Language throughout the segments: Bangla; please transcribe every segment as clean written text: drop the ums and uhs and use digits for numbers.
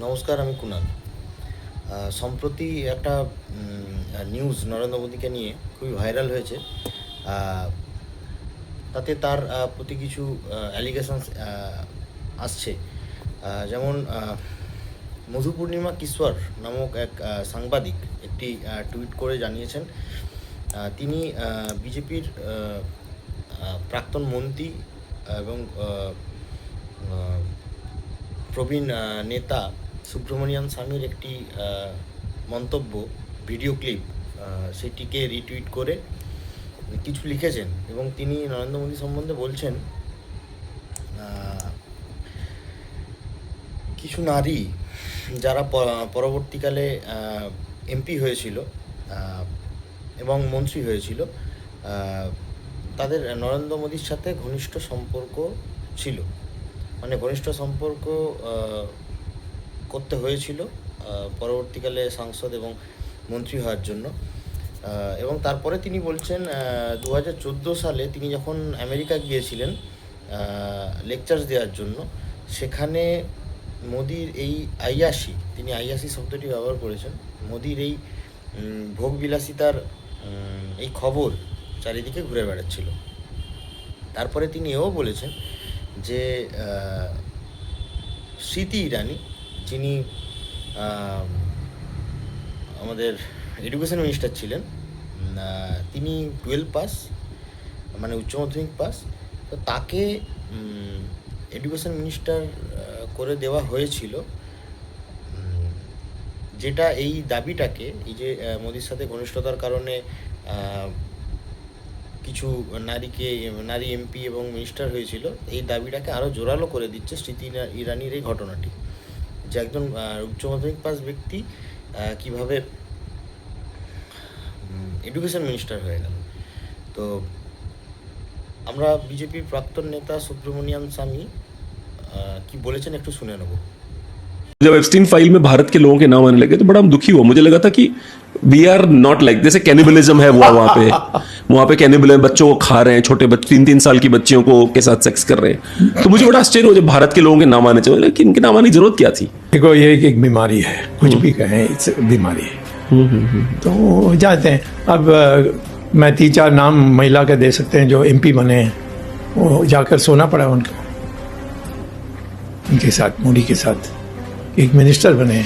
নমস্কার, আমি কুনাল। সম্প্রতি একটা নিউজ নরেন্দ্র মোদীকে নিয়ে খুবই ভাইরাল হয়েছে। আহ, তাতে তার প্রতি কিছু অ্যালিগেশনস আসছে। যেমন মধু পূর্ণিমা কিশোর নামক এক সাংবাদিক একটি টুইট করে জানিয়েছেন তিনি বিজেপির প্রাক্তন মন্ত্রী এবং আহ, প্রবীণ নেতা সুব্রমণিয়ান স্বামীর একটি মন্তব্য, ভিডিও ক্লিপ, সেটিকে রিটুইট করে কিছু লিখেছেন এবং তিনি নরেন্দ্র মোদী সম্বন্ধে বলছেন কিছু নারী যারা পরবর্তীকালে এমপি হয়েছিল এবং মন্ত্রী হয়েছিল, তাদের নরেন্দ্র মোদীর সাথে ঘনিষ্ঠ সম্পর্ক ছিল, মানে ঘনিষ্ঠ সম্পর্ক করতে হয়েছিল পরবর্তীকালে সাংসদ এবং মন্ত্রী হওয়ার জন্য। এবং তারপরে তিনি বলছেন 2014 সালে তিনি যখন আমেরিকা গিয়েছিলেন লেকচার্স দেওয়ার জন্য, সেখানে মোদির এই আইয়াসি, তিনি আইয়াসি শব্দটি ব্যবহার করেছেন, মোদির এই ভোগবিলাসিতার এই খবর চারিদিকে ঘুরে বেড়াচ্ছিল। তারপরে তিনি এও বলেছেন যে স্মৃতি ইরানি, যিনি আমাদের এডুকেশন মিনিস্টার ছিলেন, তিনি 12 পাস, মানে উচ্চ মাধ্যমিক পাস, তো তাকে এডুকেশন মিনিস্টার করে দেওয়া হয়েছিল, যেটা এই দাবিটাকে, এই যে মোদির সাথে ঘনিষ্ঠতার কারণে কিছু নারী এমপি এবং মিনিস্টার হয়েছিল, এই দাবিটাকে আরও জোরালো করে দিচ্ছে স্মৃতি ইরানির এই ঘটনাটি, যে একজন উচ্চ মাধ্যমিক পাস ব্যক্তি কীভাবে এডুকেশন মিনিস্টার হয়ে গেল। তো আমরা বিজেপির প্রাক্তন নেতা সুব্রমণিয়ান স্বামী কি বলেছেন একটু শুনে নেব। जब एप्स्टीन फाइल में भारत के लोगों के नाम आने लगे तो बड़ा हम दुखी हुआ। मुझे लगा था कि वी आर नॉट लाइक, जैसे कैनिबलिज्म है वहां पे कैनिबलिज्म, बच्चों को खा रहे हैं, छोटे बच्चे 3-3 साल की बच्चियों को के साथ सेक्स कर रहे हैं। तो मुझे बड़ा आश्चर्य हुआ जब भारत के लोगों के नाम आने चाहिए, लेकिन इनके नाम आने की जरूरत क्या थी? देखो, ये एक बीमारी है, कुछ भी कहें, बीमारी है। तो जाते हैं। अब मैं 3-4 नाम महिला के दे सकते हैं जो एमपी बने हैं, वो जाकर सोना पड़ा उनको, उनके साथ, मोदी के साथ। एक मिनिस्टर बने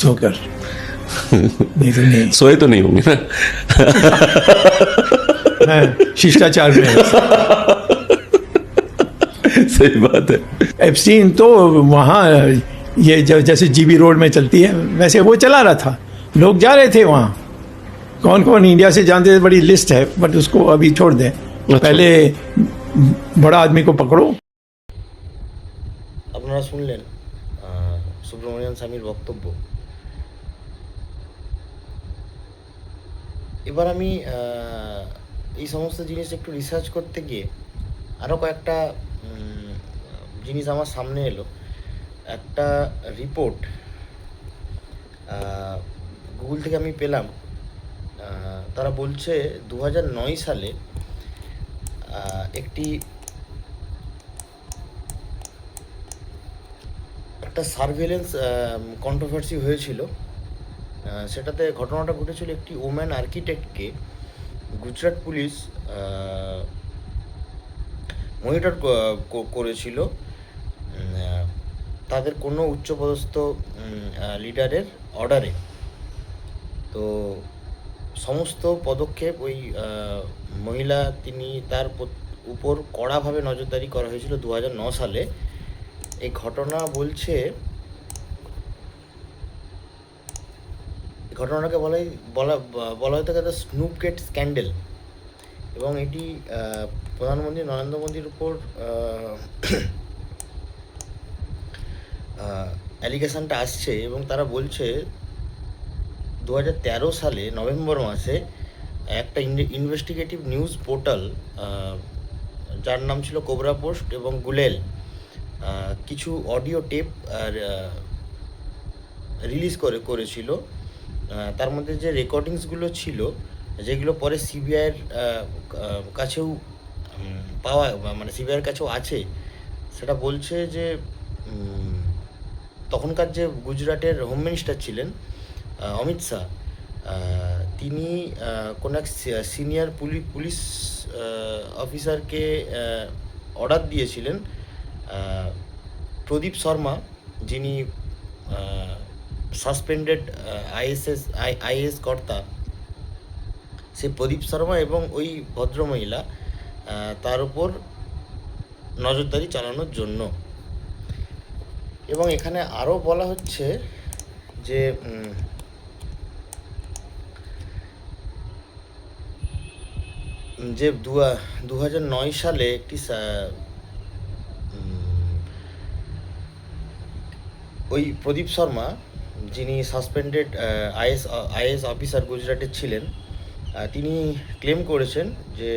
सोकर, नहीं तो नहीं, सोए तो नहीं होंगे ना। मैं शिष्टाचार में सही बात है। एप्स्टीन तो वहाँ, ये जैसे जीबी रोड में चलती है वैसे वो चला रहा था, लोग जा रहे थे वहाँ। कौन कौन इंडिया से जानते थे, बड़ी लिस्ट है, बट उसको अभी छोड़ दें। पहले बड़ा आदमी को पकड़ो। আপনারা শুনলেন সুব্রমণিয়ান স্বামীর বক্তব্য। এবার আমি এই সমস্ত জিনিস একটু রিসার্চ করতে গিয়ে আরও কয়েকটা জিনিস আমার সামনে এলো। একটা রিপোর্ট গুগল থেকে আমি পেলাম। তারা বলছে 2009 সালে একটা সার্ভেলেন্স কন্ট্রোভার্সি হয়েছিল। সেটাতে ঘটনাটা ঘটেছিল, একটি ওম্যান আর্কিটেক্টকে গুজরাট পুলিশ মনিটর করেছিল তাদের কোনো উচ্চপদস্থ লিডারের অর্ডারে। তো সমস্ত পদক্ষেপ ওই মহিলা, তার উপর কড়াভাবে নজরদারি করা হয়েছিল 2009 সালে। এই ঘটনা ঘটনাটাকে বলা হয়ে থাকে দ্য স্নুপগেট স্ক্যান্ডেল, এবং এটি প্রধানমন্ত্রী নরেন্দ্র মোদীর উপর অ্যালিগেশনটা আসছে। এবং তারা বলছে 2013 সালে নভেম্বর মাসে একটা ইনভেস্টিগেটিভ নিউজ পোর্টাল, যার নাম ছিল কোবরা পোস্ট এবং গুলেল, কিছু অডিও টেপ রিলিজ করেছিল। তার মধ্যে যে রেকর্ডিংসগুলো ছিল, যেগুলো পরে সিবিআইয়ের কাছেও মানে সিবিআইয়ের কাছেও আছে, সেটা বলছে যে তখনকার যে গুজরাটের হোম মিনিস্টার ছিলেন অমিত শাহ, তিনি কোনো এক সিনিয়র পুলিশ অফিসারকে অর্ডার দিয়েছিলেন, প্রদীপ শর্মা, যিনি সাসপেন্ডেড আইএএস কর্তা, সে প্রদীপ শর্মা এবং ওই ভদ্রমহিলা তার উপর নজরদারি চালানোর জন্য। এবং এখানে আরও বলা হচ্ছে যে যে 2009 সালে একটি ওই প্রদীপ শর্মা, যিনি সাসপেন্ডেড আইএএস অফিসার গুজরাটের ছিলেন, তিনি ক্লেম করেছেন যে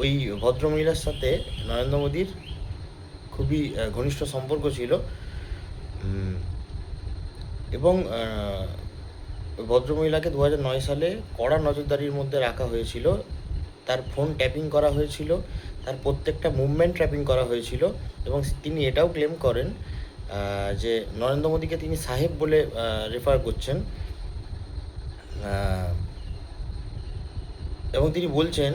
ওই ভদ্রমহিলার সাথে নরেন্দ্র মোদীর খুবই ঘনিষ্ঠ সম্পর্ক ছিল, এবং ভদ্রমহিলাকে 2009 সালে কড়া নজরদারির মধ্যে রাখা হয়েছিল। তার ফোন ট্যাপিং করা হয়েছিল, তার প্রত্যেকটা মুভমেন্ট ট্র্যাপিং করা হয়েছিল, এবং তিনি এটাও ক্লেম করেন যে নরেন্দ্র মোদীকে তিনি সাহেব বলে রেফার করছেন, এবং তিনি বলছেন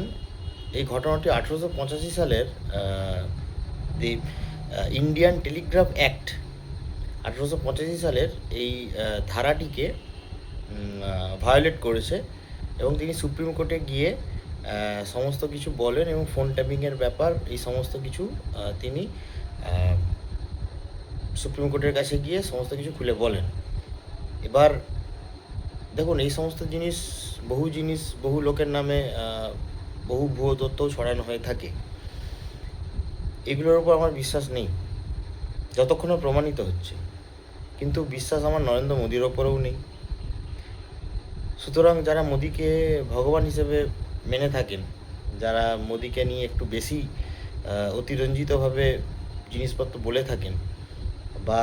এই ঘটনাটি 1885 সালের দি ইন্ডিয়ান টেলিগ্রাফ অ্যাক্ট 1885 সালের এই ধারাটিকে ভায়োলেট করেছে, এবং তিনি সুপ্রিম কোর্টে গিয়ে সমস্ত কিছু বলেন, এবং ফোন ট্যাপিংয়ের ব্যাপার এই সমস্ত কিছু তিনি সুপ্রিম কোর্টের কাছে গিয়ে সমস্ত কিছু খুলে বলেন। এবার দেখুন, এই সমস্ত জিনিস বহু লোকের নামে বহু ভুয়ো তথ্যও ছড়ানো হয়ে থাকে। এগুলোর উপর আমার বিশ্বাস নেই যতক্ষণ না প্রমাণিত হচ্ছে, কিন্তু বিশ্বাস আমার নরেন্দ্র মোদীর ওপরেও নেই। সুতরাং যারা মোদীকে ভগবান হিসেবে মেনে থাকেন, যারা মোদীকে নিয়ে একটু বেশি অতিরঞ্জিতভাবে জিনিসপত্র বলে থাকেন, বা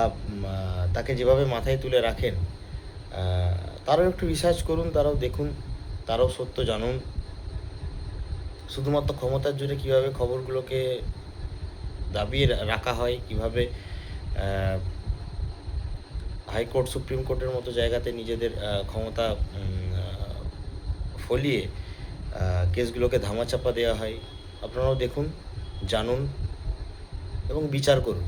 তাকে যেভাবে মাথায় তুলে রাখেন, তারাও একটু রিসার্চ করুন, তারাও দেখুন, তারাও সত্য জানুন। শুধুমাত্র ক্ষমতার জন্য কীভাবে খবরগুলোকে দাবিয়ে রাখা হয়, কীভাবে হাইকোর্ট সুপ্রিম কোর্টের মতো জায়গাতে নিজেদের ক্ষমতা ফলিয়ে কেসগুলোকে ধামাচাপা দেওয়া হয়, আপনারাও দেখুন, জানুন এবং বিচার করুন।